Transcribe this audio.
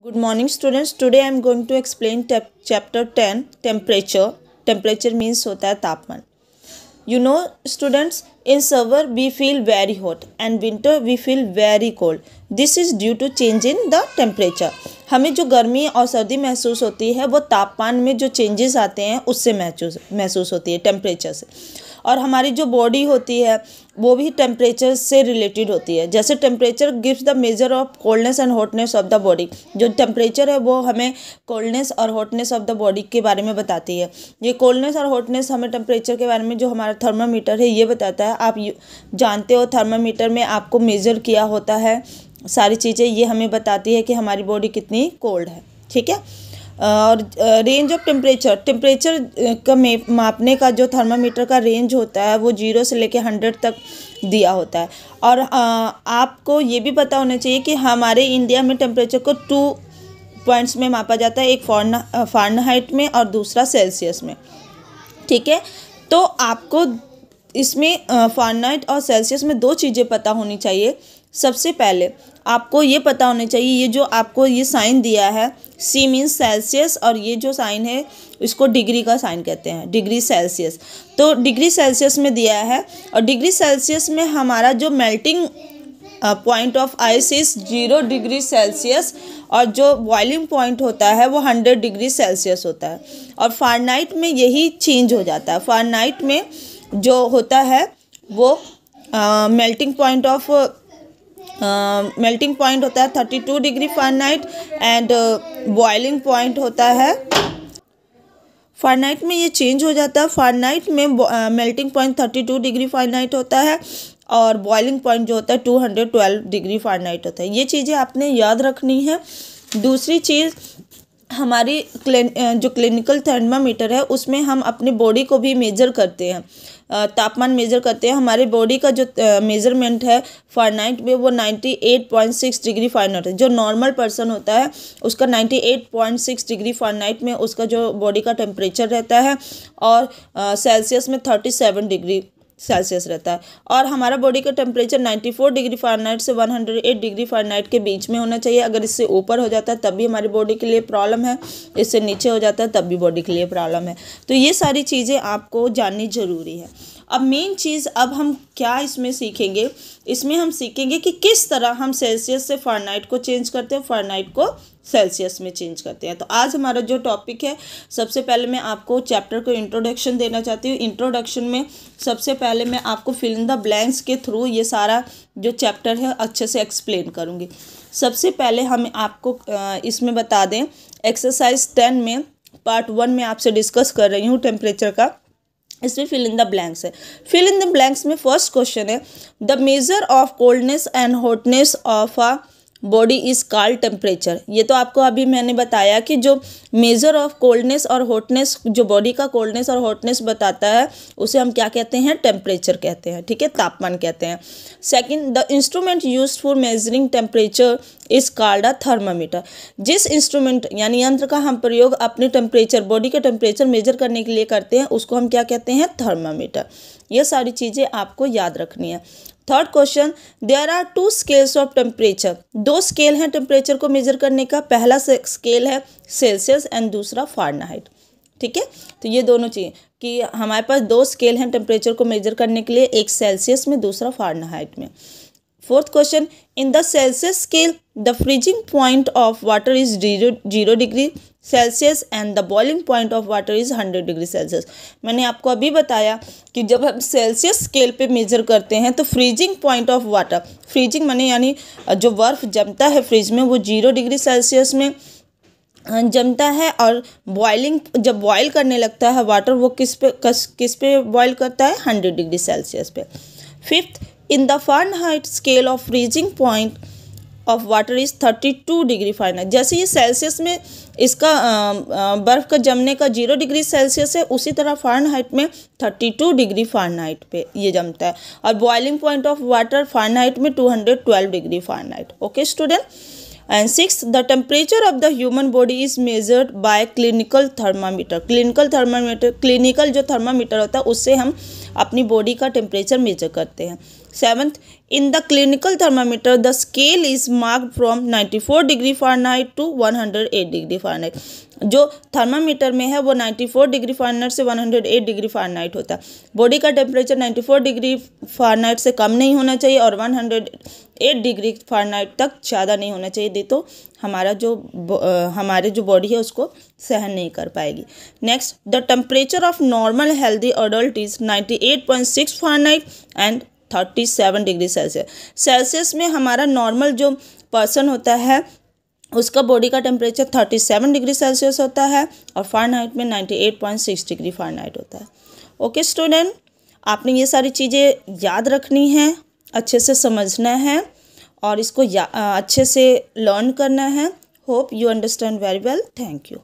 Good morning students. Today I am going to explain chapter 10 temperature. Temperature means होता है तापमान. You know students, in summer we feel very hot and winter we feel very cold. This is due to change in the temperature. हमें जो गर्मी और सर्दी महसूस होती है वो तापमान में जो चेंजेस आते हैं उससे महसूस होती है, टेम्परेचर से. और हमारी जो बॉडी होती है वो भी टेम्परेचर से रिलेटेड होती है. जैसे temperature gives the measure of coldness and hotness of the body. जो टेम्परेचर है वो हमें कोल्डनेस और हॉटनेस ऑफ द बॉडी के बारे में बताती है. ये कोल्डनेस और हॉटनेस हमें टेम्परेचर के बारे में जो हमारा थर्मामीटर है ये बताता है. आप जानते हो थर्मामीटर में आपको मेज़र किया होता है सारी चीज़ें. ये हमें बताती है कि हमारी बॉडी कितनी कोल्ड है. ठीक है. और रेंज ऑफ टेम्परेचर का मापने का जो थर्मामीटर का रेंज होता है वो 0 से लेकर 100 तक दिया होता है. और आपको ये भी पता होना चाहिए कि हमारे इंडिया में टेम्परेचर को 2 पॉइंट्स में मापा जाता है. एक फ़ारेनहाइट में और दूसरा सेल्सियस में. ठीक है. तो आपको इसमें फ़ारेनहाइट और सेल्सियस में 2 चीज़ें पता होनी चाहिए. सबसे पहले आपको ये पता होना चाहिए, ये जो आपको ये साइन दिया है सी मीन्स सेल्सियस, और ये जो साइन है इसको डिग्री का साइन कहते हैं, डिग्री सेल्सियस. तो डिग्री सेल्सियस में दिया है और डिग्री सेल्सियस में हमारा जो melting point of ice is 0 degree Celsius और जो बॉइलिंग पॉइंट होता है वो 100 डिग्री सेल्सियस होता है. और फ़ारेनहाइट में यही चेंज हो जाता है. फ़ारेनहाइट में जो होता है वो मेल्टिंग पॉइंट होता है 32 degree Fahrenheit and boiling point होता है. फ़ारेनहाइट में ये चेंज हो जाता है. फ़ारेनहाइट में मेल्टिंग पॉइंट 32 डिग्री फ़ारेनहाइट होता है और बॉइलिंग पॉइंट जो होता है 212 डिग्री फ़ारेनहाइट होता है. ये चीज़ें आपने याद रखनी है. दूसरी चीज़, हमारी जो क्लिनिकल थर्मामीटर है उसमें हम अपनी बॉडी को भी मेजर करते हैं, तापमान मेजर करते हैं. हमारे बॉडी का जो मेजरमेंट है फ़ारेनहाइट में वो 98.6 डिग्री फ़ारेनहाइट है. जो नॉर्मल पर्सन होता है उसका 98.6 डिग्री फ़ारेनहाइट में उसका जो बॉडी का टेम्परेचर रहता है और सेल्सियस में 37 डिग्री सेल्सियस रहता है. और हमारा बॉडी का टेम्परेचर 94 डिग्री फ़ारेनहाइट से 108 डिग्री फ़ारेनहाइट के बीच में होना चाहिए. अगर इससे ऊपर हो जाता है तब भी हमारी बॉडी के लिए प्रॉब्लम है, इससे नीचे हो जाता है तब भी बॉडी के लिए प्रॉब्लम है. तो ये सारी चीज़ें आपको जाननी ज़रूरी है. अब मेन चीज़, अब हम क्या इसमें सीखेंगे, इसमें हम सीखेंगे कि किस तरह हम सेल्सियस से फ़ारेनहाइट को चेंज करते हैं, फ़ारेनहाइट को सेल्सियस में चेंज करते हैं. तो आज हमारा जो टॉपिक है, सबसे पहले मैं आपको चैप्टर को इंट्रोडक्शन देना चाहती हूँ. इंट्रोडक्शन में सबसे पहले मैं आपको फिल इन द ब्लैंक्स के थ्रू ये सारा जो चैप्टर है अच्छे से एक्सप्लेन करूँगी. सबसे पहले हम आपको इसमें बता दें, एक्सरसाइज 10 में पार्ट 1 में आपसे डिस्कस कर रही हूँ टेम्परेचर का. इसमें फिल इन द ब्लैंक्स है. फिल इन द ब्लैंक्स में फर्स्ट क्वेश्चन है, the measure of coldness and hotness of a body is called temperature. ये तो आपको अभी मैंने बताया कि जो मेजर ऑफ कोल्डनेस और हॉटनेस, जो बॉडी का कोल्डनेस और हॉटनेस बताता है उसे हम क्या कहते हैं, टेम्परेचर कहते हैं. ठीक है, तापमान कहते हैं. Second, the instrument used for measuring temperature is called a thermometer. जिस इंस्ट्रूमेंट यानी यंत्र का हम प्रयोग अपने टेम्परेचर, बॉडी का टेम्परेचर मेजर करने के लिए करते हैं उसको हम क्या कहते हैं, थर्मामीटर. ये सारी चीज़ें आपको याद रखनी है. Third question, there are 2 scales of temperature. 2 scale हैं टेम्परेचर को मेजर करने का. पहला स्केल है सेल्सियस एंड दूसरा फ़ारेनहाइट. ठीक है. तो ये दोनों चीज़ें कि हमारे पास 2 स्केल हैं टेम्परेचर को मेजर करने के लिए, एक सेल्सियस में दूसरा फ़ारेनहाइट में. Fourth question, in the Celsius scale the freezing point of water is 0 degree Celsius and the boiling point of water is 100 degree Celsius. मैंने आपको अभी बताया कि जब हम सेल्सियस स्केल पे मेजर करते हैं तो freezing point of water, freezing माने यानी जो बर्फ़ जमता है फ्रिज में वो 0 डिग्री सेल्सियस में जमता है. और बॉइलिंग, जब बॉयल करने लगता है वाटर वो किस पे बॉयल करता है, 100 डिग्री सेल्सियस पे. Fifth, in the Fahrenheit scale of freezing point of water is 32 degree Fahrenheit. जैसे ये सेल्सियस में इसका बर्फ़ का जमने का 0 डिग्री सेल्सियस है, उसी तरह फ़ारेनहाइट में 32 डिग्री फ़ारेनहाइट पे ये जमता है. और boiling point of water Fahrenheit में 212 degree Fahrenheit. Okay student. And six, the temperature of the human body is measured by clinical thermometer. Clinical जो थर्मामीटर होता है उससे हम अपनी बॉडी का टेम्परेचर मेजर करते हैं. Seventh, In the clinical thermometer, the scale is marked from 94 degree Fahrenheit to 108 degree Fahrenheit. जो थर्मामीटर में है वो 94 डिग्री फ़ारेनहाइट से 108 डिग्री फ़ारेनहाइट होता है। बॉडी का टेम्परेचर 94 डिग्री फ़ारेनहाइट से कम नहीं होना चाहिए और 108 डिग्री फ़ारेनहाइट तक ज़्यादा नहीं होना चाहिए, नहीं तो हमारे जो बॉडी है उसको सहन नहीं कर पाएगी। Next, the temperature of normal healthy adult is 98.6 Fahrenheit and 37 degree Celsius में हमारा नॉर्मल जो पर्सन होता है उसका बॉडी का टेम्परेचर 37 डिग्री सेल्सियस होता है और फ़ारेनहाइट में 98.6 डिग्री फ़ारेनहाइट होता है। ओके स्टूडेंट, आपने ये सारी चीज़ें याद रखनी है, अच्छे से समझना है और इसको अच्छे से लर्न करना है। Hope you understand very well. Thank you.